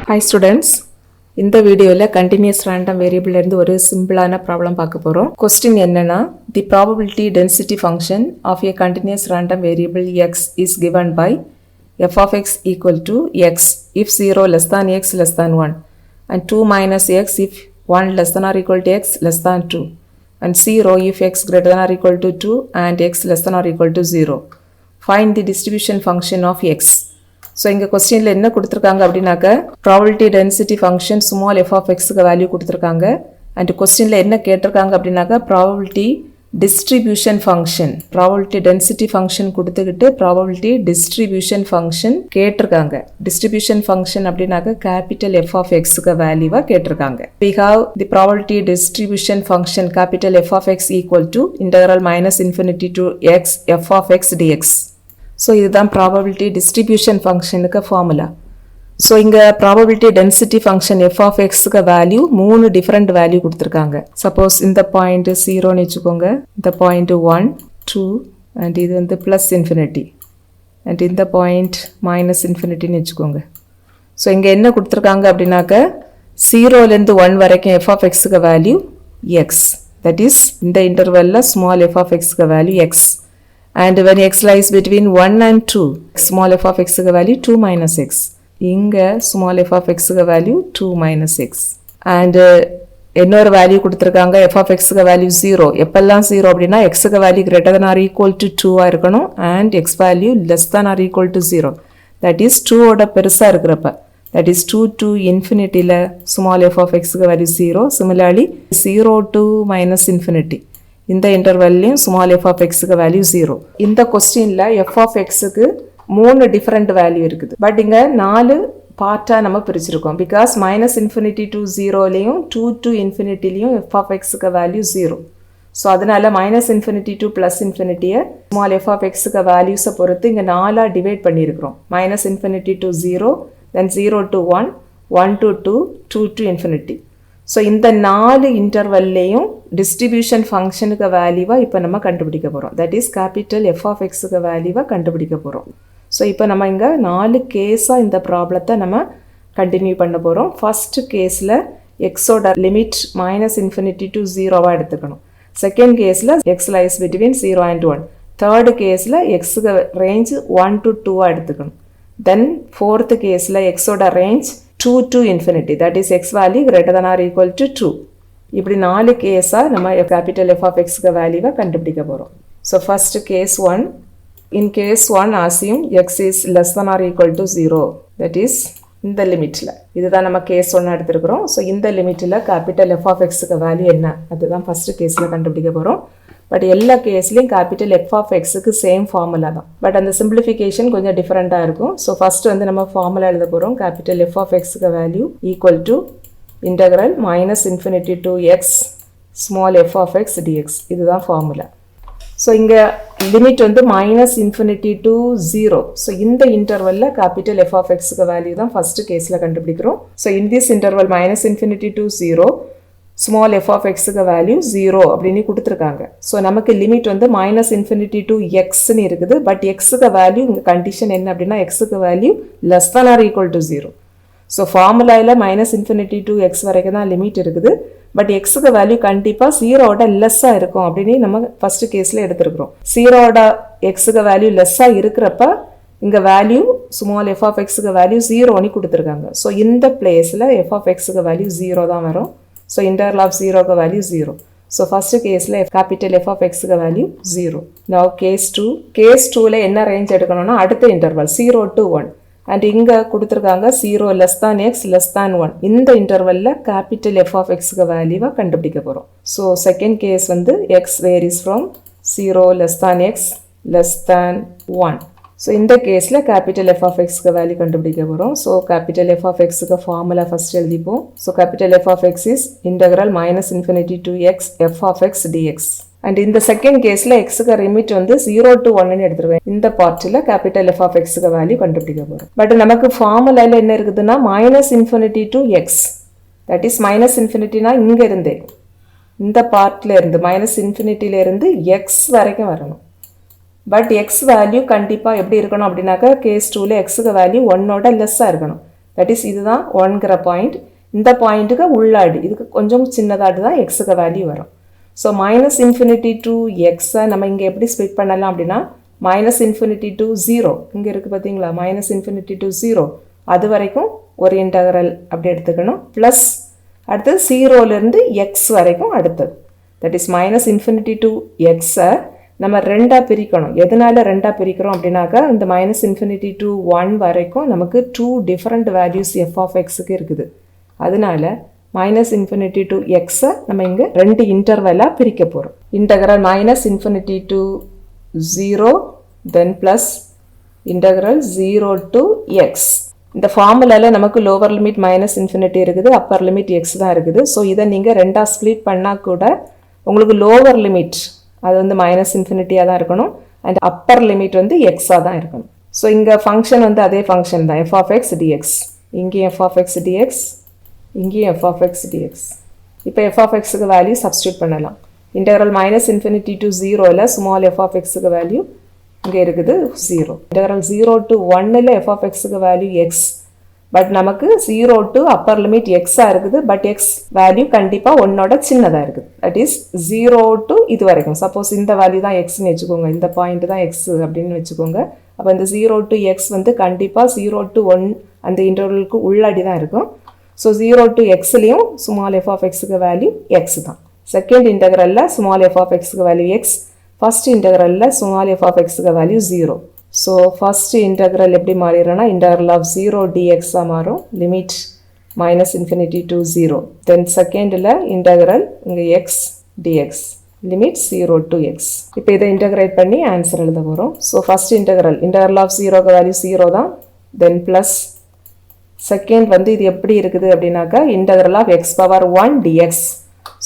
Hi students, இந்த வீடியோல continuous random variable இருந்து ஒரு சிம்பிளான ப்ராப்ளம் பார்க்க போறோம். Question என்னன்னா, the probability density function of a continuous random variable x is given by f of x equal to x if 0 less than x less than 1 and 2 minus x if 1 less than or equal to x less than 2 and 0 if x greater than or equal to 2 and x less than or equal to 0. Find the distribution function of x. So இங்கே கொஸ்டினில் என்ன கொடுத்துருக்காங்க அப்படின்னாக்க probability density function small F of எக்ஸுக்கு value கொடுத்துருக்காங்க. And கொஸ்டினில் என்ன கேட்டிருக்காங்க அப்படின்னாக்க probability distribution function, probability density function கொடுத்துக்கிட்டு ப்ராபபிலிட்டி டிஸ்ட்ரிபியூஷன் ஃபங்க்ஷன் கேட்டிருக்காங்க. டிஸ்ட்ரிபியூஷன் ஃபங்க்ஷன் அப்படின்னாக்க கேபிட்டல் எஃப் ஆஃப் எக்ஸுக்கு வேல்யூவாக கேட்டிருக்காங்க. We have the probability distribution function capital F of x equal to integral minus infinity to x f of x dx. So இதுதான் probability distribution ஃபங்க்ஷனுக்கு formula. So இங்கே probability density function f of எக்ஸுக்கு value 3 different value கொடுத்துருக்காங்க. Suppose இந்த point 0ன்னு வச்சுக்கோங்க, இந்த point 1 2 and இது வந்து ப்ளஸ் இன்ஃபினிட்டி அண்ட் இந்த பாயிண்ட் மைனஸ் இன்ஃபினிட்டின்னு வச்சுக்கோங்க. ஸோ இங்கே என்ன கொடுத்துருக்காங்க அப்படின்னாக்க 0லேருந்து 1 வரைக்கும் எஃப் ஆஃப் எக்ஸுக்கு வேல்யூ எக்ஸ், தட் இஸ் இந்த இன்டர்வெல்ல ஸ்மால் எஃப் ஆஃப் எக்ஸுக்கு value x. And when x lies between 1 and 2, small f of x value 2 minus x. இங்க small f of x value 2 minus x. And இன்னொரு value கொடுத்துருக்காங்க f of x value 0. எப்பெல்லாம் 0 அப்படின்னா x value greater than or equal to 2 இருக்கணும் and x value less than or equal to 0. That is 2 ஓட பெருசா இருக்கிறப்ப. That is 2 to infinity ல small f of x value 0. Similarly 0 to minus infinity. இந்த இன்டர்வெல்லையும் small F of எக்ஸுக்கு value 0. இந்த கொஸ்டினில் F of எக்ஸுக்கு 3 டிஃப்ரெண்ட் வேல்யூ இருக்குது. பட் இங்கே 4 பார்ட்டாக நம்ம பிரிச்சிருக்கோம். பிகாஸ் மைனஸ் இன்ஃபினிட்டி டு 0லையும் 2 டு இன்ஃபினிட்டிலையும் எஃப் ஆஃப் எக்ஸுக்கு வேல்யூ 0. ஸோ அதனால மைனஸ் இன்ஃபினிட்டி டு ப்ளஸ் இன்ஃபினிட்டியை ஸ்மால் எஃப் ஆஃப் எக்ஸுக்கு வேல்யூஸை பொறுத்து இங்கே 4ஆக டிவைட் பண்ணியிருக்கிறோம். Minus infinity to 0, then 0 to 1, 1 to 2, 2 to infinity. So இந்த 4 இன்டர்வல்லையும் டிஸ்ட்ரிபியூஷன் ஃபங்க்ஷனுக்கு வேல்யூவாக இப்போ நம்ம கண்டுபிடிக்க போகிறோம். That is capital F of எக்ஸுக்கு வேல்யூவாக கண்டுபிடிக்க போகிறோம். ஸோ இப்போ நம்ம இங்கே 4 கேஸாக இந்த ப்ராப்ளத்தை நம்ம கண்டினியூ பண்ண போகிறோம். ஃபஸ்ட்டு கேஸில் எக்ஸோட லிமிட் மைனஸ் இன்ஃபினிட்டி டு 0வாக எடுத்துக்கணும். செகண்ட் கேஸில் X lies between 0 and 1. Third கேஸில் எக்ஸுக்கு ரேஞ்ச் 1 டு 2வாக எடுத்துக்கணும். தென் ஃபோர்த்து கேஸில் எக்ஸோட range 2 to infinity, that is x value greater than or equal to 2. இப்படி 4 கேஸாக நம்ம capital F of xக்கு வேல்யூவை கண்டுபிடிக்க போகிறோம். So first case 1. In case 1 assume x is less than or equal to 0, that is இந்த லிமிட்டில். இதுதான் நம்ம கேஸ் 1 எடுத்துருக்கிறோம். ஸோ இந்த லிமிட்டில் capital F of xக்கு வேல்யூ என்ன, அதுதான் ஃபர்ஸ்ட் கேஸில் கண்டுபிடிக்க போகிறோம். பட் எல்லா கேஸ்லையும் கேபிட்டல் எஃப் ஆஃப் எக்ஸுக்கு சேம் ஃபார்முலா தான். பட் அந்த சிம்பிளிஃபிகேஷன் கொஞ்சம் டிஃப்ரெண்ட்டாக இருக்கும். ஸோ ஃபஸ்ட்டு வந்து நம்ம ஃபார்முலா எழுத போகிறோம். கேபிட்டல் எஃப் ஆஃப் எக்ஸுக்கு value equal to integral minus infinity to X small F of X dx. இதுதான் ஃபார்முலா. ஸோ இங்கே லிமிட் வந்து மைனஸ் இன்ஃபினிட்டி டு 0. ஸோ இந்த இன்டர்வலில் கேபிட்டல் எஃப் ஆஃப் எக்ஸுக்கு வேல்யூ தான் ஃபஸ்ட்டு கேஸில் கண்டுபிடிக்கிறோம். So in this interval minus infinity to 0, small F of எக்ஸுக்கு வேல்யூ 0 அப்படின்னு கொடுத்துருக்காங்க. ஸோ நமக்கு லிமிட் வந்து மைனஸ் இன்ஃபினிட்டி டு எக்ஸ்ன்னு இருக்குது. பட் எக்ஸுக்கு வேல்யூ இங்கே கண்டிஷன் என்ன அப்படின்னா எக்ஸுக்கு value less than or equal to 0. So ஃபார்முலாவில் மைனஸ் இன்ஃபினிட்டி டு எக்ஸ் வரைக்கும் தான் லிமிட் இருக்குது. பட் எக்ஸுக்கு வேல்யூ கண்டிப்பாக 0வோட லெஸ்ஸாக இருக்கும் அப்படின்னு நம்ம ஃபஸ்ட்டு கேஸில் எடுத்துருக்குறோம். 0வோட எக்ஸுக்கு வேல்யூ லெஸ்ஸாக இருக்கிறப்ப இங்கே வேல்யூ ஸ்மால் எஃப் ஆஃப் எக்ஸுக்கு வேல்யூ 0ன்னு கொடுத்துருக்காங்க. ஸோ இந்த பிளேஸில் எஃப் ஆஃப் எக்ஸுக்கு வேல்யூ 0 தான் வரும். So integral of 0 value 0. So first case la capital F of x value 0. Now case 2. Case 2 la enna range எடுக்கணும்னா அடுத்த interval 0 to 1. And இங்க கொடுத்திருக்காங்க 0 less than x less than 1. இந்த intervalல capital F of x value கண்டுபிடிக்க போறோம். So second case வந்து x varies from 0 less than x less than 1. So இந்த கேஸில் கேபிட்டல் எஃப் ஆஃப் எக்ஸுக்கு வேல்யூ கண்டுபிடிக்க போகிறோம். ஸோ கேபிட்டல் எஃப் ஆஃப் எக்ஸுக்கு ஃபார்முலா ஃபஸ்ட் எழுதிப்போம். So capital F of X is integral minus infinity to X F of X dx. And இந்த second கேஸில் எக்ஸுக்கு லிமிட் வந்து 0 to 1ன்னு எடுத்துருவேன். இந்த பார்ட்டில் கேபிட்டல் எஃப் ஆஃப் எக்ஸுக்கு வேல்யூ கண்டுபிடிக்க போகிறோம். பட் நமக்கு ஃபார்முலாவில் என்ன இருக்குதுன்னா minus infinity to X, that is minus இன்ஃபினிட்டினா இங்கே இருந்தே இந்த பார்ட்டில் இருந்து மைனஸ் இன்ஃபினிட்டியிலேருந்து எக்ஸ் வரைக்கும் வரணும். பட் எக்ஸ் வேல்யூ கண்டிப்பாக எப்படி இருக்கணும் அப்படின்னாக்கா கேஸ் 2ல எக்ஸுக்கு வேல்யூ 1ஓட லெஸ்ஸாக இருக்கணும். தட் இஸ் இதுதான் 1ங்கிற பாயிண்ட். இந்த பாயிண்ட்டுக்கு உள்ளாடி இதுக்கு கொஞ்சம் சின்னதாட்டு தான் எக்ஸுக்கு வேல்யூ வரும். ஸோ மைனஸ் இன்ஃபினிட்டி டு எக்ஸை நம்ம இங்கே எப்படி ஸ்ப்ளிட் பண்ணலாம் அப்படின்னா மைனஸ் இன்ஃபினிட்டி டு 0 இங்கே இருக்குது பார்த்தீங்களா, மைனஸ் இன்ஃபினிட்டி டு 0 அது வரைக்கும் ஒரு இன்டகரல் அப்படி எடுத்துக்கணும். ப்ளஸ் அடுத்தது 0லேருந்து எக்ஸ் வரைக்கும் அடுத்தது. That is minus infinity to எக்ஸை நம்ம ரெண்டாக பிரிக்கணும். எதனால ரெண்டாக பிரிக்கிறோம் அப்படின்னாக்கா இந்த மைனஸ் இன்ஃபினிட்டி டு 1 வரைக்கும் நமக்கு 2 டிஃப்ரெண்ட் வேல்யூஸ் எஃப் ஆஃப் எக்ஸுக்கு இருக்குது. அதனால மைனஸ் இன்ஃபினிட்டி டு எக்ஸை நம்ம இங்கே 2 இன்டர்வலாக பிரிக்க போகிறோம். Integral minus infinity to 0 then plus integral 0 to X. இந்த ஃபார்முலாவில் நமக்கு லோவர் லிமிட் மைனஸ் இன்ஃபினிட்டி இருக்குது, அப்பர் லிமிட் எக்ஸ் தான் இருக்குது. ஸோ இதை நீங்கள் ரெண்டாக ஸ்ப்ளிட் பண்ணால் கூட உங்களுக்கு லோவர் லிமிட் அது வந்து மைனஸ் இன்ஃபினிட்டியாக தான் இருக்கணும் அண்ட் அப்பர் லிமிட் வந்து எக்ஸாக தான் இருக்கணும். ஸோ இங்கே ஃபங்க்ஷன் வந்து அதே ஃபங்க்ஷன் தான் எஃப் ஆஃப் எக்ஸ் டிஎக்ஸ். இங்கேயும் எஃப் ஆஃப் எக்ஸ் டிஎக்ஸ், இங்கேயும் எஃப் ஆஃப் எக்ஸ் டிஎக்ஸ். இப்போ எஃப் ஆஃப் எக்ஸுக்கு வேல்யூ சப்ஸ்டியூட் பண்ணலாம். இன்டகரல் மைனஸ் இன்ஃபினிட்டி டு 0ல் ஸ்மால் எஃப் ஆஃப் எக்ஸுக்கு வேல்யூ இங்கே இருக்குது 0. இன்டகரல் 0 டு 1ல் எஃப் ஆஃப் எக்ஸுக்கு வேல்யூ எக்ஸ். பட் நமக்கு 0 டு அப்பர் லிமிட் எக்ஸாக இருக்குது. பட் எக்ஸ் வேல்யூ கண்டிப்பாக 1ஓட சின்னதாக இருக்குது. தட் இஸ் 0 டு இது வரைக்கும். சப்போஸ் இந்த வேல்யூ தான் எக்ஸ்ன்னு வச்சுக்கோங்க, இந்த பாயிண்ட் தான் எக்ஸ் அப்படின்னு வச்சுக்கோங்க. அப்போ இந்த 0 டு எக்ஸ் வந்து கண்டிப்பாக 0 டு 1 அந்த இன்டர்வலுக்கு உள்ளாடி தான் இருக்கும். ஸோ 0 டு எக்ஸ்லேயும் ஸ்மால் எஃப் ஆஃப் எக்ஸுக்கு வேல்யூ எக்ஸ் தான். செகண்ட் இன்டகரலில் ஸ்மால் எஃப் ஆஃப் எக்ஸுக்கு வேல்யூ எக்ஸ், ஃபர்ஸ்ட் இன்டகரலில் ஸ்மால் எஃப் ஆஃப் எக்ஸுக்கு வேல்யூ 0. ஸோ ஃபர்ஸ்ட் இன்டகரல் எப்படி மாறிடுறோன்னா இன்டகரல் ஆஃப் 0 dxஆக மாறும், limit minus infinity to 0. Then செகண்டில் இன்டகரல் இங்கே X dx, limit 0 to X. இப்போ இதை இன்டகிரேட் பண்ணி ஆன்சர் எழுத போகிறோம். ஸோ ஃபர்ஸ்ட் இன்டகரல் ஆஃப் 0க்கு வேல்யூ 0 தான். தென் ப்ளஸ் செகண்ட் வந்து இது எப்படி இருக்குது அப்படின்னாக்கா integral of x power 1 dx.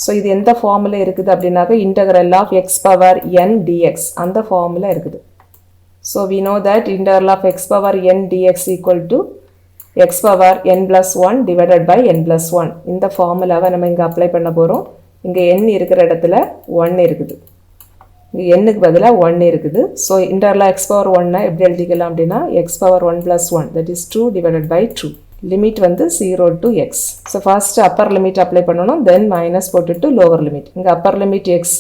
So இது எந்த ஃபார்மில் இருக்குது அப்படின்னாக்கா integral of x power n dx அந்த ஃபார்மில் இருக்குது. So we know that integral of x power n dx equal to x power n + 1 divided by n + 1. இந்த ஃபார்முலாவை நம்ம இங்கே அப்ளை பண்ண போகிறோம். இங்கே n இருக்கிற இடத்துல 1 இருக்குது, இங்கே n-க்கு பதிலாக 1 இருக்குது. ஸோ இன்டகரல் எக்ஸ் பவர் 1 எப்படி எழுதிக்கலாம் அப்படின்னா x power 1 + 1 that is 2 divided by 2. Limit வந்து 0 to x. So first upper limit apply பண்ணணும், தென் மைனஸ் போட்டுட்டு லோவர் லிமிட். இங்கே அப்பர் லிமிட் எக்ஸ்,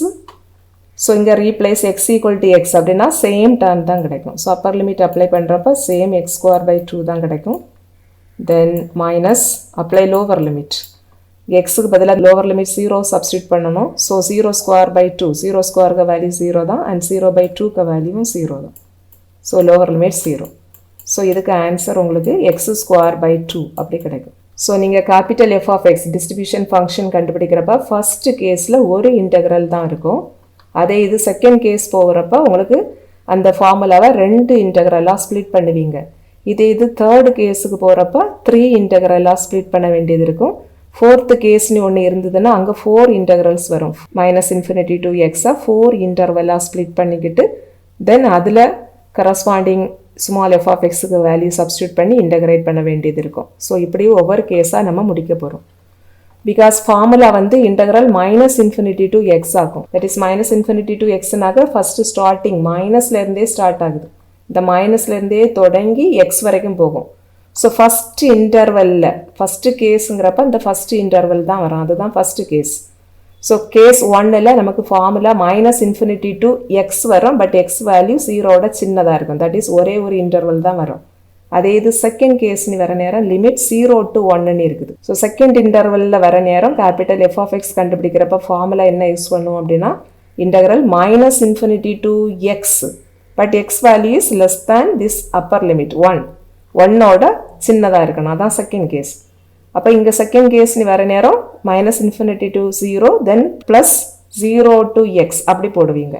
ஸோ இங்கே replace x equal to x அப்படின்னா same term தான் கிடைக்கும். ஸோ அப்பர் லிமிட் அப்ளை பண்ணுறப்ப same x²/2 தான் கிடைக்கும். Then minus apply lower limit, எக்ஸுக்கு பதிலாக லோவர் லிமிட் 0 சப்ஸ்டியூட் பண்ணணும். ஸோ 0²/2, 0² வேல்யூ 0 தான் அண்ட் 0/2 வேல்யூவும் 0 தான். So lower limit 0. ஸோ இதுக்கு ஆன்சர் உங்களுக்கு x²/2 அப்படி கிடைக்கும். ஸோ நீங்கள் capital F of X distribution function கண்டுபிடிக்கிறப்ப ஃபர்ஸ்ட் கேஸில் ஒரு இன்டெக்ரல் தான் இருக்கும். அதே இது செகண்ட் கேஸ் போகிறப்ப உங்களுக்கு அந்த ஃபார்முலாவை 2 இன்டெக்ரலாக ஸ்ப்ளிட் பண்ணுவீங்க. இது தேர்டு கேஸுக்கு போகிறப்ப 3 இன்டெக்ரலாக ஸ்ப்ளிட் பண்ண வேண்டியது இருக்கும். ஃபோர்த்து கேஸ்னு ஒன்று இருந்ததுன்னா அங்கே 4 இன்டெக்ரல்ஸ் வரும். மைனஸ் இன்ஃபினிட்டி டு எக்ஸை 4 இன்டர்வலாக ஸ்ப்ளிட் பண்ணிக்கிட்டு தென் அதில் கரஸ்பாண்டிங் ஸ்மால் எஃப் ஆஃப் எக்ஸுக்கு வேல்யூ சப்ஸ்டியூட் பண்ணி இன்டகிரேட் பண்ண வேண்டியது இருக்கும். ஸோ இப்படி ஒவ்வொரு கேஸாக நம்ம முடிக்க போகிறோம். பிகாஸ் ஃபார்முலா வந்து integral minus infinity to X ஆகும். That is minus infinity to எக்ஸ்னாக ஃபஸ்ட்டு ஸ்டார்டிங் மைனஸ்லேருந்தே ஸ்டார்ட் ஆகுது. இந்த மைனஸ்லேருந்தே தொடங்கி எக்ஸ் வரைக்கும் போகும். ஸோ ஃபஸ்ட்டு இன்டர்வலில் ஃபஸ்ட்டு கேஸுங்கிறப்ப இந்த ஃபஸ்ட்டு இன்டர்வல் தான் வரும், அதுதான் ஃபஸ்ட்டு கேஸ். ஸோ கேஸ் 1ல் நமக்கு formula minus infinity to X வரும், பட் எக்ஸ் வேல்யூ 0ஓட சின்னதாக இருக்கும். தட் இஸ் ஒரே ஒரு இன்டர்வல் தான் வரும். அதே இது செகண்ட் கேஸ்னு வர நேரம் லிமிட் 0 to 1 இருக்குது. ஸோ செகண்ட் இன்டர்வலில் வர நேரம் கேபிட்டல் எஃப் ஆஃப் எக்ஸ் கண்டுபிடிக்கிறப்ப ஃபார்முலா என்ன யூஸ் பண்ணுவோம் அப்படின்னா integral minus infinity to X, but X value is less than this upper limit 1ஓட சின்னதாக இருக்கணும், அதான் செகண்ட் கேஸ். அப்போ இங்கே செகண்ட் கேஸ்னு வர நேரம் minus infinity to 0 then plus 0 to X அப்படி போடுவீங்க.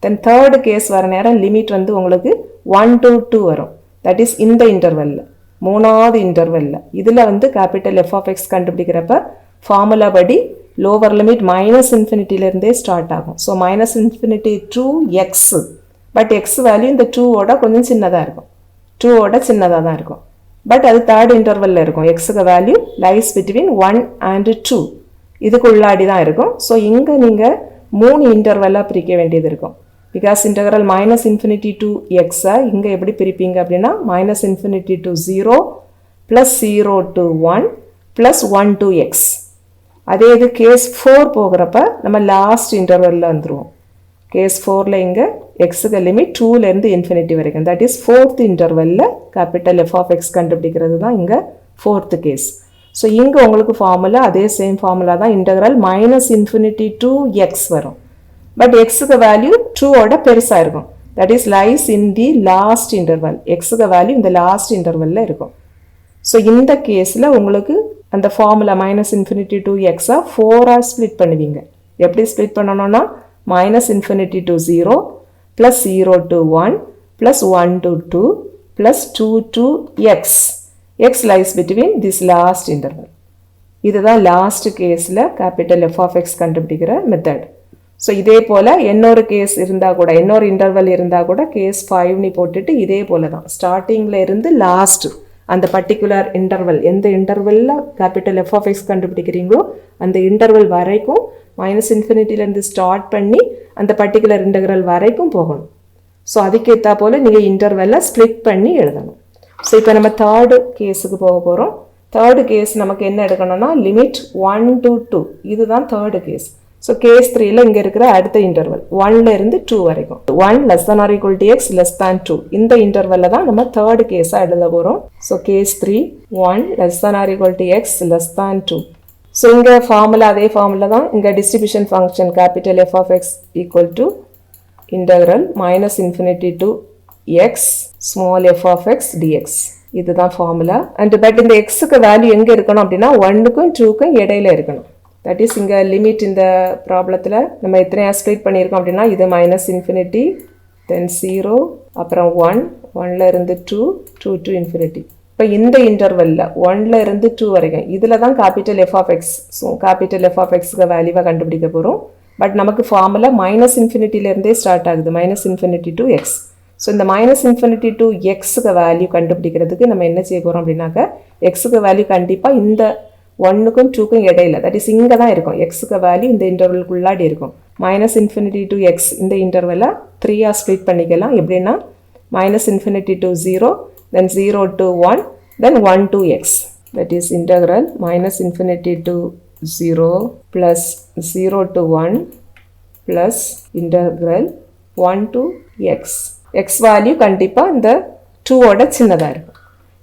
தென் தேர்டு கேஸ் வர நேரம் லிமிட் வந்து உங்களுக்கு 1 to 2 வரும். தட் இஸ் இந்த இன்டர்வலில் மூணாவது இன்டர்வலில் இதில் வந்து கேபிட்டல் எஃப் ஆஃப் எக்ஸ் கண்டுபிடிக்கிறப்ப ஃபார்முலா படி லோவர் லிமிட் மைனஸ் இன்ஃபினிட்டிலேருந்தே ஸ்டார்ட் ஆகும். So minus infinity to X, but X value இந்த 2ஓட கொஞ்சம் சின்னதாக இருக்கும், 2ஓட சின்னதாக தான் இருக்கும். பட் அது தேர்ட் இன்டர்வலில் இருக்கும். எக்ஸுக்கு வேல்யூ லைஸ் பிட்வீன் 1 and 2 இதுக்கு உள்ளாடி தான் இருக்கும். ஸோ இங்கே நீங்கள் 3 இன்டர்வலாக பிரிக்க வேண்டியது இருக்கும். Because integral minus infinity to எக்ஸை இங்கே எப்படி பிரிப்பீங்க அப்படின்னா minus infinity to 0 plus 0 to 1 plus 1 to x. அதே இது கேஸ் 4 போகிறப்ப நம்ம லாஸ்ட் இன்டர்வலில் வந்துடுவோம். கேஸ் 4ல் இங்கே எக்ஸுக்கு லிமிட் 2லேருந்து இன்ஃபினிட்டி வரைக்கும், தட் இஸ் ஃபோர்த் இன்டர்வலில் கேபிட்டல் எஃப் ஆஃப் எக்ஸ் கண்டுபிடிக்கிறது தான் இங்கே ஃபோர்த்து கேஸ். ஸோ இங்கே உங்களுக்கு ஃபார்முலா அதே சேம் ஃபார்முலா தான், இன்டெக்ரல் -∞ to x வரும். பட் எக்ஸுக்கு வேல்யூ 2ஓட பெருசாக இருக்கும், that is lies in the last interval. எக்ஸுக்கு வேல்யூ இந்த லாஸ்ட் இன்டர்வலில் இருக்கும். ஸோ இந்த கேஸில் உங்களுக்கு அந்த ஃபார்முலா -∞ to x-ஆ 4ஆக ஸ்ப்ளிட் பண்ணுவீங்க. எப்படி ஸ்ப்ளிட் பண்ணணும்னா -∞ to 0 plus 0 to 1 plus 1 to 2 plus 2 to x. x lies between this last interval. இதுதான் லாஸ்ட் கேஸில் கேபிட்டல் எஃப் ஆஃப் எக்ஸ் கண்டுபிடிக்கிற மெத்தட். ஸோ இதே போல் இன்னொரு கேஸ் இருந்தால் கூட, இன்னொரு இன்டர்வல் இருந்தால் கூட கேஸ் 5 போட்டுட்டு இதே போல் தான் ஸ்டார்டிங்கில் இருந்து லாஸ்ட் அந்த பர்டிகுலர் இன்டர்வல், எந்த இன்டர்வலில் கேபிட்டல் எஃப் ஆஃப் எக்ஸ் கண்டுபிடிக்கிறீங்களோ அந்த இன்டர்வல் வரைக்கும் -∞ ஸ்டார்ட் பண்ணி அந்த பர்டிகுலர் இன்டர்வல் வரைக்கும் போகணும். ஸோ அதுக்கேற்றா போல் நீங்கள் இன்டர்வலை ஸ்ப்ளிட் பண்ணி எழுதணும். ஸோ இப்போ நம்ம தேர்டு கேஸுக்கு போக போகிறோம். தேர்டு கேஸ் நமக்கு என்ன எடுக்கணும்னா லிமிட் 1 to 2, இதுதான் தேர்டு கேஸ். ஸோ கேஸ் 3ல் இங்கே இருக்கிற அடுத்த இன்டர்வல் 1லேருந்து 2 வரைக்கும், 1 < x <2, இந்த இன்டர்வலில் தான் நம்ம தேர்டு கேஸாக எழுத போகிறோம். So case 3 1 < x <2. ஸோ இங்கே ஃபார்முலா அதே ஃபார்முலா தான், இங்கே distribution function capital F of x equal to integral -∞ to x small f of x dx. இதுதான் ஃபார்முலா. அண்ட் பட் இந்த எக்ஸுக்கு வேல்யூ எங்கே இருக்கணும் அப்படின்னா 1க்கும் 2க்கும் இடையில இருக்கணும். தட் இஸ் இங்கே லிமிட் இந்த ப்ராப்ளத்தில் நம்ம எத்தனையா ஸ்ப்ளிட் பண்ணியிருக்கோம் அப்படின்னா இது -∞, தென் 0, அப்புறம் 1, 1லேருந்து 2, 2 to ∞. இப்போ இந்த இன்டர்வலில் 1லேருந்து 2 வரைக்கும் இதில் தான் capital F of x, so capital F of எக்ஸுக்கு வேல்யூவாக கண்டுபிடிக்க போகிறோம். பட் நமக்கு ஃபார்முலா -∞ ஸ்டார்ட் ஆகுது, -∞ to x. ஸோ இந்த -∞ to எக்ஸுக்கு வேல்யூ கண்டுபிடிக்கிறதுக்கு நம்ம என்ன செய்ய போகிறோம் அப்படின்னாக்கா எக்ஸுக்கு வேல்யூ கண்டிப்பாக இந்த 1க்கும் 2க்கும் இடையில, தட் இஸ் இங்கே தான் இருக்கும். எக்ஸுக்கு வேல்யூ இந்த இன்டர்வலுக்குள்ளாடி இருக்கும். -∞ to x இந்த இன்டர்வலை 3ஆக ஸ்ப்ளிட் பண்ணிக்கலாம். எப்படின்னா -∞ to 0, then 0 to 1, then 1 to x. That is integral -∞ to 0 plus 0 to 1 plus integral 1 to x. x value கண்டிப்பாக இந்த 2ஓட சின்னதாக இருக்கும்.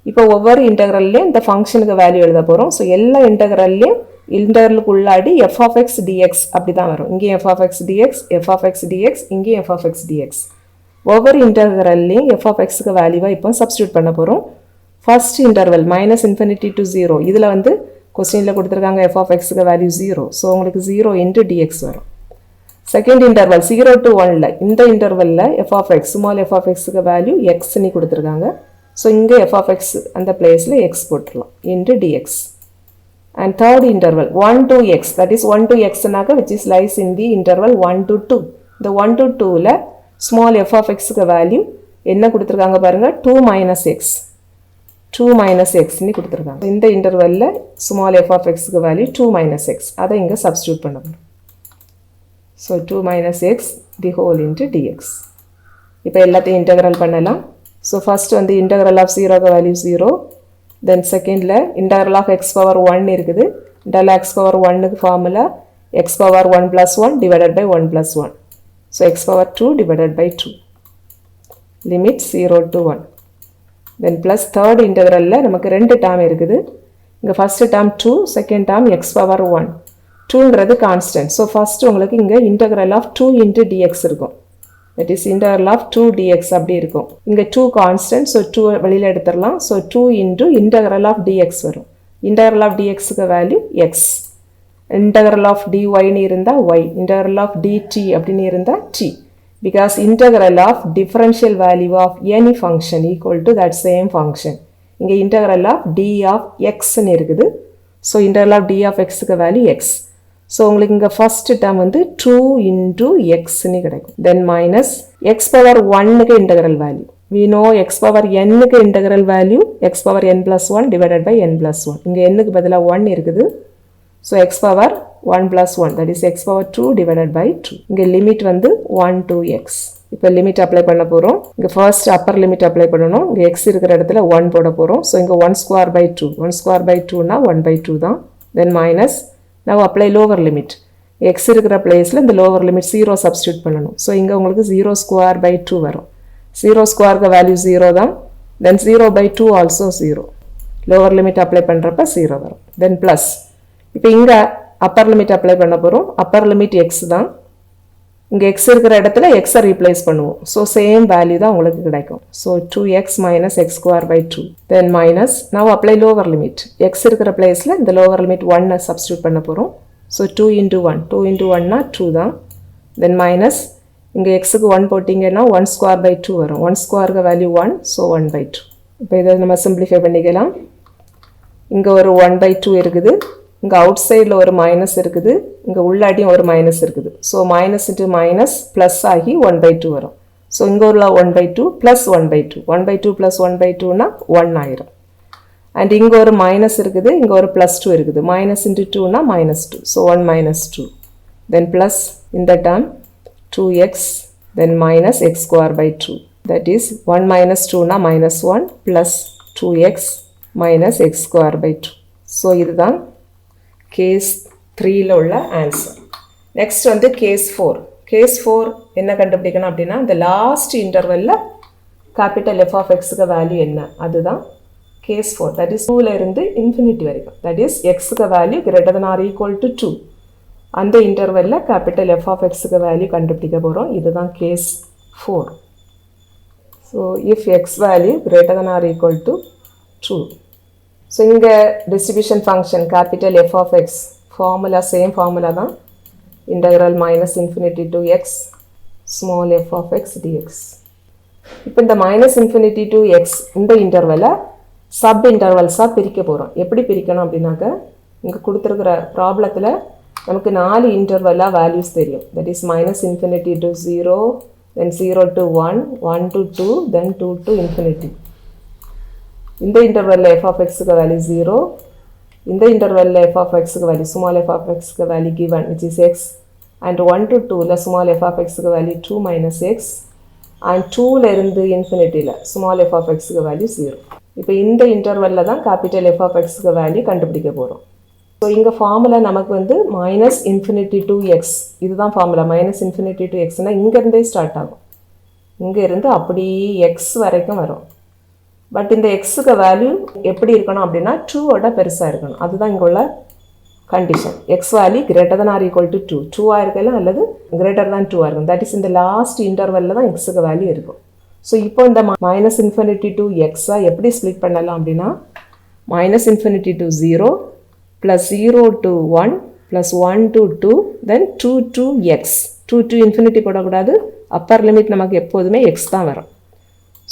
இப்போ ஒவ்வொரு இன்டெக்ரல்லையும் இந்த ஃபங்க்ஷனுக்கு வேல்யூ எழுத போகிறோம். ஸோ எல்லா இன்டெக்ரல்லையும் இன்டெக்ரலுக்குள்ளாடி எஃப் ஆஃப் எக்ஸ் டிஎக்ஸ் அப்படி தான் வரும். இங்கேயும் F of X dx, f of X dx, இங்கேயும் எஃப் ஆஃப் எக்ஸ் டிஎக்ஸ். ஒவ்வொரு இன்டெக்ரல்லையும் எஃப் ஆஃப் எக்ஸுக்கு வேல்யூவாக இப்போ சப்ஸ்டியூட் பண்ண போகிறோம். ஃபர்ஸ்ட் இன்டர்வல் -∞ to 0, இதில் வந்து கொஸ்டினில் கொடுத்துருக்காங்க எஃப் ஆஃப் எக்ஸுக்கு வேல்யூ 0, ஸோ உங்களுக்கு 0 × dx வரும். செகண்ட் இன்டர்வல் 0 to 1ல் இந்த இன்டர்வலில் F of X, small F of எக்ஸுக்கு வேல்யூ எக்ஸ்ன்னு கொடுத்துருக்காங்க. ஸோ இங்கே எஃப் ஆஃப் எக்ஸ் அந்த பிளேஸில் எக்ஸ் போட்டுடலாம் × dx. And third interval 1 to x, that is 1 to xனாக்க which is lies in the interval 1 to 2. இந்த 1 to 2ல் ஸ்மால் எஃப் ஆஃப் எக்ஸுக்கு வேல்யூ என்ன கொடுத்துருக்காங்க பாருங்கள், 2 - x, 2 - xன்னு கொடுத்துருக்காங்க. இந்த இன்டர்வலில் ஸ்மால் எஃப் ஆஃப் எக்ஸுக்கு வேல்யூ 2 - x, அதை இங்கே சப்ஸ்டியூட் பண்ண போகிறோம். So 2 - x the whole × dx. இப்போ எல்லாத்தையும் இன்டெக்ரல் பண்ணலாம். ஸோ ஃபர்ஸ்ட் வந்து இன்டெக்ரல் ஆஃப் 0க்கு வேல்யூ 0, தென் செகண்டில் இன்டெக்ரல் ஆஃப் x பவர் 1 இருக்குது. இன்டெக்ரல் x பவர் 1க்கு formula x power 1 + 1 divided by 1 + 1. So x power 2 divided by 2, limit 0 to 1. Then plus third இன்டெக்ரலில் நமக்கு 2 டேர்ம் இருக்குது. இங்கே first term 2, second term x power 1. 2ங்கிறது constant. So first உங்களுக்கு இங்கே integral of 2 × dx இருக்கும். That is integral of 2 dx அப்படி இருக்கும். இங்கே 2 கான்ஸ்டன்ட், ஸோ 2 வெளியில் எடுத்துடலாம். ஸோ 2 × இன்டெக்ரல் ஆஃப் dx வரும். இன்டெக்ரல் ஆஃப் dxக்கு வேல்யூ x. இன்டெக்ரல் ஆஃப் dyன்னு இருந்தால் y, இன்டெக்ரல் ஆஃப் dt அப்படின்னு இருந்தால் t. Because integral of differential value of any function equal to that same function. இங்கே integral of d of xன்னு இருக்குது. So integral of d of xக்கு value x. So உங்களுக்கு இங்கே ஃபர்ஸ்ட் டேர்ம் வந்து 2 × xன்னு கிடைக்கும். தென் மைனஸ் x பவர் 1க்கு integral value. we know x power nக்கு integral value x power n + 1 divided by n + 1. இங்கே nக்கு பதிலாக 1 இருக்குது. So x power 1 + 1, that is x power 2 divided by 2. இங்கே லிமிட் வந்து 1 to x. இப்போ லிமிட் அப்ளை பண்ண போகிறோம். இங்கே ஃபர்ஸ்ட் அப்பர் லிமிட் அப்ளை பண்ணணும். இங்கே எக்ஸ் இருக்கிற இடத்துல 1 போட போகிறோம். ஸோ இங்கே 1 ஸ்கொயர் பை 2, 1 ஸ்கொயர் பை 2னா 1/2 தான். தென் minus now apply lower limit. X இருக்கிற பிளேஸில் இந்த லோவர் லிமிட் 0 சப்ஸ்டியூட் பண்ணணும். ஸோ இங்கே உங்களுக்கு 0 ஸ்கொயர் பை 2 வரும். 0 ஸ்கொயருக்கு வேல்யூ 0 தான். தென் 0/2 ஆல்சோ 0. லோவர் லிமிட் அப்ளை பண்ணுறப்ப 0 வரும். தென் ப்ளஸ். இப்போ இங்கே அப்பர் லிமிட் அப்ளை பண்ண போகிறோம். அப்பர் லிமிட் எக்ஸ் தான். இங்கே எக்ஸ் இருக்கிற இடத்துல எக்ஸை ரீப்ளேஸ் பண்ணுவோம். ஸோ சேம் வேல்யூ தான் உங்களுக்கு கிடைக்கும். So 2x minus X square by 2. Then minus now apply lower limit. X இருக்கிற பிளேஸில் இந்த லோவர் லிமிட் 1 சப்ஸ்டியூட் பண்ண போகிறோம். So 2 into 1. 2 into 1னா 2 தான். தென் மைனஸ் இங்கே எக்ஸுக்கு 1 போட்டிங்கன்னா 1 ஸ்கொயர் பை 2 வரும். 1 ஸ்கொயருக்கு வேல்யூ 1. ஸோ 1/2. இப்போ இதை நம்ம சிம்பிளிஃபை பண்ணிக்கலாம். இங்கே ஒரு 1/2 இருக்குது. இங்கே அவுட் சைடில் ஒரு மைனஸ் இருக்குது. இங்கே உள்ளாட்டியும் ஒரு மைனஸ் இருக்குது. So minus into minus plus ஆகி 1/2 வரும். ஸோ இங்கே உள்ள 1/2 ப்ளஸ் 1/2. 1/2 ப்ளஸ் 1/2னா 1 ஆயிரும். அண்ட் இங்கே ஒரு மைனஸ் இருக்குது. இங்கே ஒரு ப்ளஸ் 2 இருக்குது. மைனஸ் இன்ட்டு 2னா -2. ஸோ 1 - 2. தென் ப்ளஸ் இந்த term 2x then minus X square by 2. That is 1 - 2னா -1 plus 2x minus X square by 2. So இதுதான் கேஸ் 3ல உள்ள ஆன்சர். நெக்ஸ்ட் வந்து கேஸ் 4. கேஸ் 4 என்ன கண்டுபிடிக்கணும் அப்படின்னா இந்த லாஸ்ட் இன்டர்வெல்ல கேபிட்டல் எஃப் ஆஃப் எக்ஸுக்கு வேல்யூ என்ன, அதுதான் கேஸ் 4. தட் இஸ் 2ல இருந்து இன்ஃபினிட்டி வரைக்கும். தட் இஸ் எக்ஸுக்கு value greater than or equal to 2. அந்த இன்டர்வெல்ல கேபிட்டல் எஃப் ஆஃப் எக்ஸுக்கு வேல்யூ கண்டுபிடிக்க போகிறோம். இதுதான் case 4. So if X value greater than or equal to 2. So இங்கே distribution function capital F of X formula same formula தான். Integral minus infinity to X small F of X dx. இப்போ இந்த minus infinity to X இந்த இன்டர்வலை sub இன்டர்வல்ஸாக பிரிக்க போகிறோம். எப்படி பிரிக்கணும் அப்படின்னாக்க இங்கே கொடுத்துருக்கிற ப்ராப்ளத்தில் நமக்கு 4 இன்டர்வலாக வேல்யூஸ் தெரியும். That is minus infinity to 0, then 0 to 1, 1 to 2, then 2 to infinity. இந்த இன்டர்வல்ல f of xக்கு வேல்யூ 0. இந்த இன்டர்வல்ல f of xக்கு வேல்யூ ஸ்மால் f of xக்கு value given which is x. and 1 to 2ல ஸ்மால் f of xக்கு வேல்யூ 2 minus x. and 2ல இருந்து இன்ஃபினிட்டியில் ஸ்மால் f of xக்கு வேல்யூ 0. இப்போ இந்த இன்டர்வல்ல தான் கேபிட்டல் f of xக்கு வேல்யூ கண்டுபிடிக்க போகிறோம். ஸோ இங்கே ஃபார்முலா நமக்கு வந்து மைனஸ் இன்ஃபினிட்டி டு எக்ஸ். இதுதான் ஃபார்முலா. மைனஸ் இன்ஃபினிட்டி டு எக்ஸ்னால் இங்கேருந்தே ஸ்டார்ட் ஆகும். இங்கேருந்து அப்படி எக்ஸ் வரைக்கும் வரும். பட் இந்த எக்ஸுக்கு வேல்யூ எப்படி இருக்கணும் அப்படின்னா 2ஓட பெருசாக இருக்கணும். அதுதான் இங்கே உள்ள condition. X value greater than or equal to 2. 2ஆக இருக்கலாம் அல்லது கிரேட்டர் than 2ஆக இருக்கும். தட் இஸ் இந்த லாஸ்ட் இன்டர்வெல்ல தான் எக்ஸுக்கு வேல்யூ இருக்கும். ஸோ இப்போ இந்த மைனஸ் இன்ஃபினிட்டி டு எக்ஸை எப்படி ஸ்ப்ளிட் பண்ணலாம் அப்படின்னா minus infinity to 0 plus 0 to 1 plus 1 to 2 then 2 to x. 2 to infinity போடக்கூடாது. அப்பர் லிமிட் நமக்கு எப்போதுமே எக்ஸ் தான் வரும்.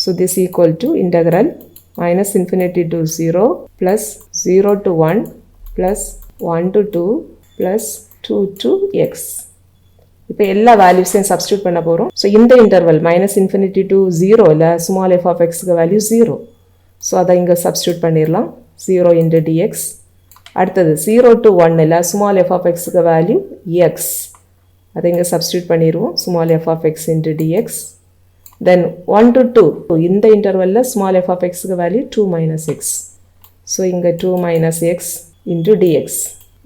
So this equal to integral minus infinity to 0 plus 0 to 1 plus 1 to 2 plus 2 to x. இப்போ எல்லா வேல்யூஸையும் substitute பண்ண போகிறோம். So இந்த இன்டர்வல் மைனஸ் இன்ஃபினிட்டி டு 0ல் ஸ்மால் எஃப் ஆஃப் எக்ஸுக்கு வேல்யூ 0. ஸோ அதை இங்கே சப்ஸ்டியூட் பண்ணிடலாம். 0 into dx. அடுத்தது 0 to 1ல் ஸ்மால் எஃப் ஆஃப் எக்ஸுக்கு வேல்யூ எக்ஸ். அதை இங்கே சப்ஸ்டியூட் பண்ணிடுவோம். Small F of x into dx. Then 1 to 2. இந்த இன்டர்வல்ல ஸ்மால் எஃப் ஆஃப் எக்ஸுக்கு வேல்யூ 2 minus x. ஸோ இங்கே 2 minus x into dx.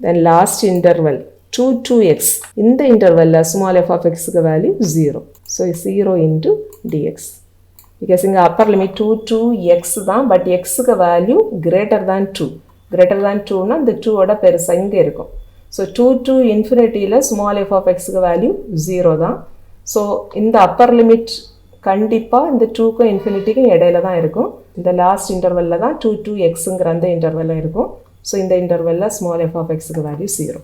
Then last interval 2 to x. இந்த இன்டர்வல்ல ஸ்மால் எஃப் ஆஃப் எக்ஸுக்கு value 0. So 0 into dx. Because இங்கே upper limit 2 to x தான். But எக்ஸுக்கு value greater than 2. Greater than 2னா இந்த 2ஓட பெருசாக இங்கே இருக்கும். ஸோ 2 to இன்ஃபினிட்டியில் ஸ்மால் எஃப் ஆஃப் எக்ஸுக்கு வேல்யூ 0 தான். ஸோ இந்த அப்பர் லிமிட் கண்டிப்பாக இந்த 2க்கும் இன்ஃபினிட்டிக்கும் இடையில தான் இருக்கும். இந்த லாஸ்ட் இன்டர்வெல்ல தான் 2 to xங்கிற அந்த இன்டர்வெல்ல இருக்கும். ஸோ இந்த இன்டர்வெல்ல ஸ்மால் எஃப் ஆஃப் எக்ஸுக்கு வேல்யூ 0.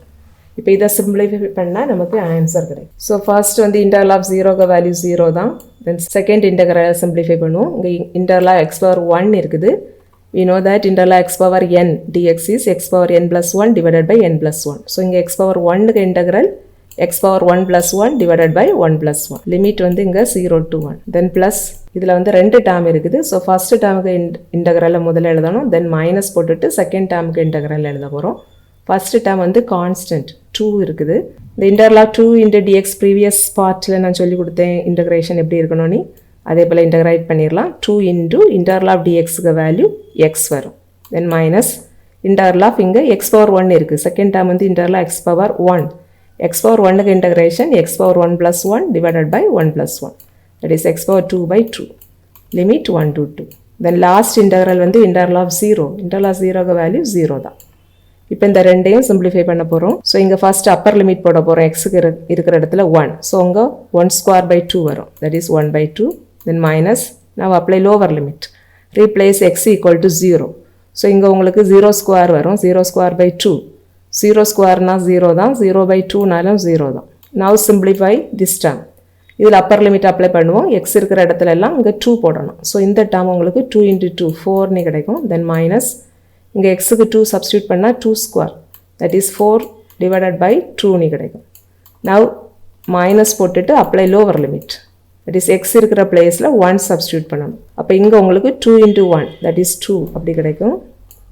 இப்போ இதை சிம்பிளிஃபை பண்ணால் நமக்கு ஆன்சர் கிடைக்கும். ஸோ ஃபர்ஸ்ட் வந்து இன்டர்வல் ஆஃப் 0க்கு வேல்யூ 0 தான். தென் செகண்ட் இன்டர்வலை சிம்பிளிஃபை பண்ணுவோம். இங்கே இன்டர்வல் x power 1 இருக்குது. we know that interval x power n dx is x power n plus 1 divided by n plus 1. So இங்கே x power 1க்கு interval x power 1 plus 1 divided by 1 plus 1. Limit வந்து இங்கே 0 to 1. Then plus இதில் வந்து 2 term இருக்குது. So first டேர்முக்கு இன்டகிரலை முதல்ல எழுதணும். தென் minus போட்டுட்டு செகண்ட் டேர்முக்கு இன்டகிரல் எழுத போகிறோம். ஃபர்ஸ்ட் டேர்ம் வந்து கான்ஸ்டன்ட் 2 இருக்குது. இந்த integral of 2 into dx previous partல நான் சொல்லி கொடுத்தேன் integration எப்படி இருக்கணும்னு. அதே போல integrate பண்ணிரலாம். 2 into integral of dx க்கு வேல்யூ x வரும். then minus integral of இங்க x power 1 இருக்கு. செகண்ட் டேர்ம் வந்து integral of x power 1. x power 1 க்கு integration x power 1 plus 1 divided by 1 plus 1. that is x power 2 by 2. limit 1 to 2. then last integral வந்து integral of 0. integral of 0 க்கு value 0 தான். இப்போ இந்த ரெண்டையும் simplify பண்ண போறோம். ஸோ இங்க ஃபர்ஸ்ட் அப்பர் லிமிட் போட போறோம். x க்கு இருக்கிற இடத்துல 1. ஸோ அங்க 1 square by 2 வரும். that is 1 by 2. then minus now apply lower limit. replace x equal to 0. So இங்க உங்களுக்கு 0 square வரும். 0 square by 2. 0 squareனா 0 தான். 0 by 2 நாலும் 0 தான். now simplify this term. இதில் அப்பர் லிமிட் அப்ளை பண்ணுவோம். x இருக்கிற இடத்துல எல்லாம் இங்கே 2 போடணும். ஸோ இந்த டேர்ம் உங்களுக்கு 2 into 2 4 கிடைக்கும். தென் மைனஸ் இங்கே எக்ஸுக்கு 2 சப்ஸ்டியூட் பண்ணால் 2 square that is 4 divided by 2 கிடைக்கும். நவ் மைனஸ் போட்டுட்டு apply lower limit that is x இருக்கிற பிளேஸில் 1 சப்ஸ்டியூட் பண்ணணும். அப்போ இங்கே உங்களுக்கு 2 into 1 தட் இஸ் 2 அப்படி கிடைக்கும்.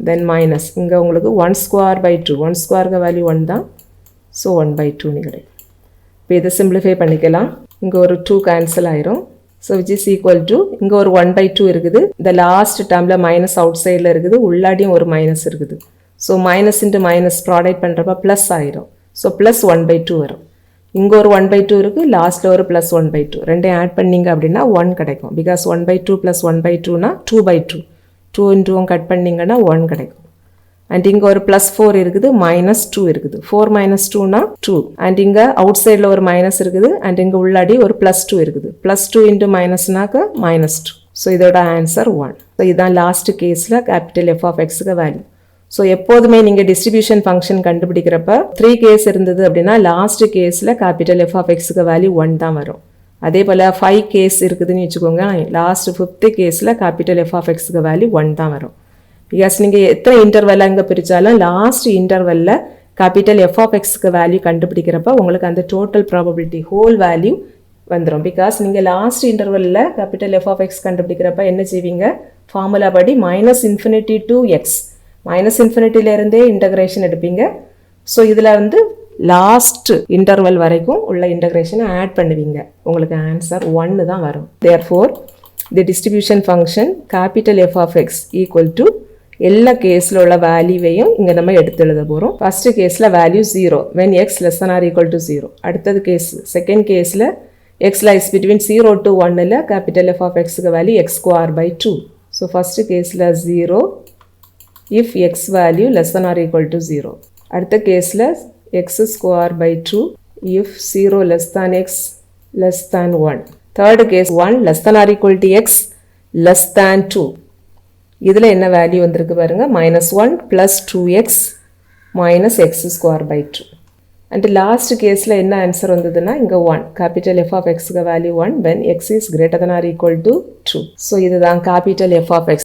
தென் மைனஸ் இங்கே உங்களுக்கு 1 ஸ்கொயர் பை 2 1 ஸ்கொயருக்கு வேல்யூ 1 தான். ஸோ 1 by 2 கிடைக்கும். இப்போ இதை சிம்பிளிஃபை பண்ணிக்கலாம். இங்கே ஒரு 2 கேன்சல் ஆயிரும். So which is equal to இங்கே ஒரு 1 by 2 இருக்குது. இந்த லாஸ்ட் டேர்மில் மைனஸ் அவுட் சைடில் இருக்குது. உள்ளாடியும் ஒரு மைனஸ் இருக்குது. So minus into minus product பண்ணுறப்ப ப்ளஸ் ஆயிரும். ஸோ ப்ளஸ் 1 by 2 வரும். இங்கே ஒரு 1 by 2 இருக்குது. லாஸ்ட்டில் ஒரு ப்ளஸ் 1 by 2 ரெண்டையும் ஆட் பண்ணிங்க அப்படின்னா 1 கிடைக்கும். Because 1 by 2 plus 1 by 2னா 2 by 2 2 into cut பண்ணிங்கன்னா 1 கிடைக்கும். அண்ட் இங்கே ஒரு ப்ளஸ் 4 இருக்குது. மைனஸ் 2 இருக்குது. 4 minus 2னா 2. அண்ட் இங்கே அவுட் சைடில் ஒரு மைனஸ் இருக்குது. அண்ட் இங்கே உள்ளாடி ஒரு ப்ளஸ் 2 இருக்குது. ப்ளஸ் 2 into மைனஸ்னாக்க மைனஸ் 2. ஸோ இதோட ஆன்சர் 1. ஸோ இதுதான் லாஸ்ட் கேஸில் கேபிட்டல் எஃப் ஆஃப் எக்ஸுக்கு வேல்யூ. ஸோ எப்போதுமே நீங்கள் டிஸ்ட்ரிபியூஷன் ஃபங்க்ஷன் கண்டுபிடிக்கிறப்ப 3 கேஸ் இருந்தது அப்படின்னா லாஸ்ட் கேஸில் கேபிட்டல் எஃப் ஆஃப் எக்ஸுக்கு வேல்யூ 1 தான் வரும். அதே போல் 5 கேஸ் இருக்குதுன்னு வச்சுக்கோங்க. லாஸ்ட் 5th கேஸில் கேபிட்டல் எஃப் ஆஃப் எக்ஸுக்கு வேல்யூ 1 தான் வரும். பிகாஸ் நீங்கள் எத்தனை இன்டர்வெல்லாம் இங்கே பிரித்தாலும் லாஸ்ட் இன்டர்வெல்லில் கேபிட்டல் எஃப் ஆஃப் எக்ஸுக்கு வேல்யூ கண்டுபிடிக்கிறப்ப உங்களுக்கு அந்த டோட்டல் ப்ராபபிலிட்டி ஹோல் வேல்யூ வந்துடும். பிகாஸ் நீங்கள் லாஸ்ட் இன்டர்வெல்லில் கேபிட்டல் எஃப் ஆஃப் எக்ஸ் கண்டுபிடிக்கிறப்ப என்ன செய்வீங்க, ஃபார்முலா படி -∞ to x -∞ இன்டகிரேஷன் எடுப்பீங்க. ஸோ இதில் வந்து லாஸ்ட் இன்டர்வல் வரைக்கும் உள்ள இன்டகிரேஷனை ஆட் பண்ணுவீங்க. உங்களுக்கு ஆன்சர் 1 தான் வரும். Therefore the distribution function capital F of x equal to எல்லா கேஸில் உள்ள வேல்யூவையும் இங்கே நம்ம எடுத்து எழுத போகிறோம். ஃபஸ்ட்டு கேஸில் value 0 when x less than or equal to 0. அடுத்தது கேஸ் செகண்ட் கேஸில் x lies between 0 to 1ல் கேபிட்டல் எஃப் ஆஃப் எக்ஸுக்கு value x square by 2. So first கேஸில் 0 if x value less than or equal to 0. அடுத்த கேஸில் x square by 2 if 0 less than x less than 1. Third case 1 less than or equal to x less than 2. இதில் என்ன value வந்திருக்கு பாருங்க, -1 plus 2x minus x square by 2. And last கேஸில் என்ன answer வந்ததுன்னா இங்கே 1 கேபிட்டல் எஃப் ஆஃப் எக்ஸுக்கு value 1 when x is greater than or equal to 2. So இதுதான் கேபிட்டல் எஃப் ஆஃப் எக்ஸ்.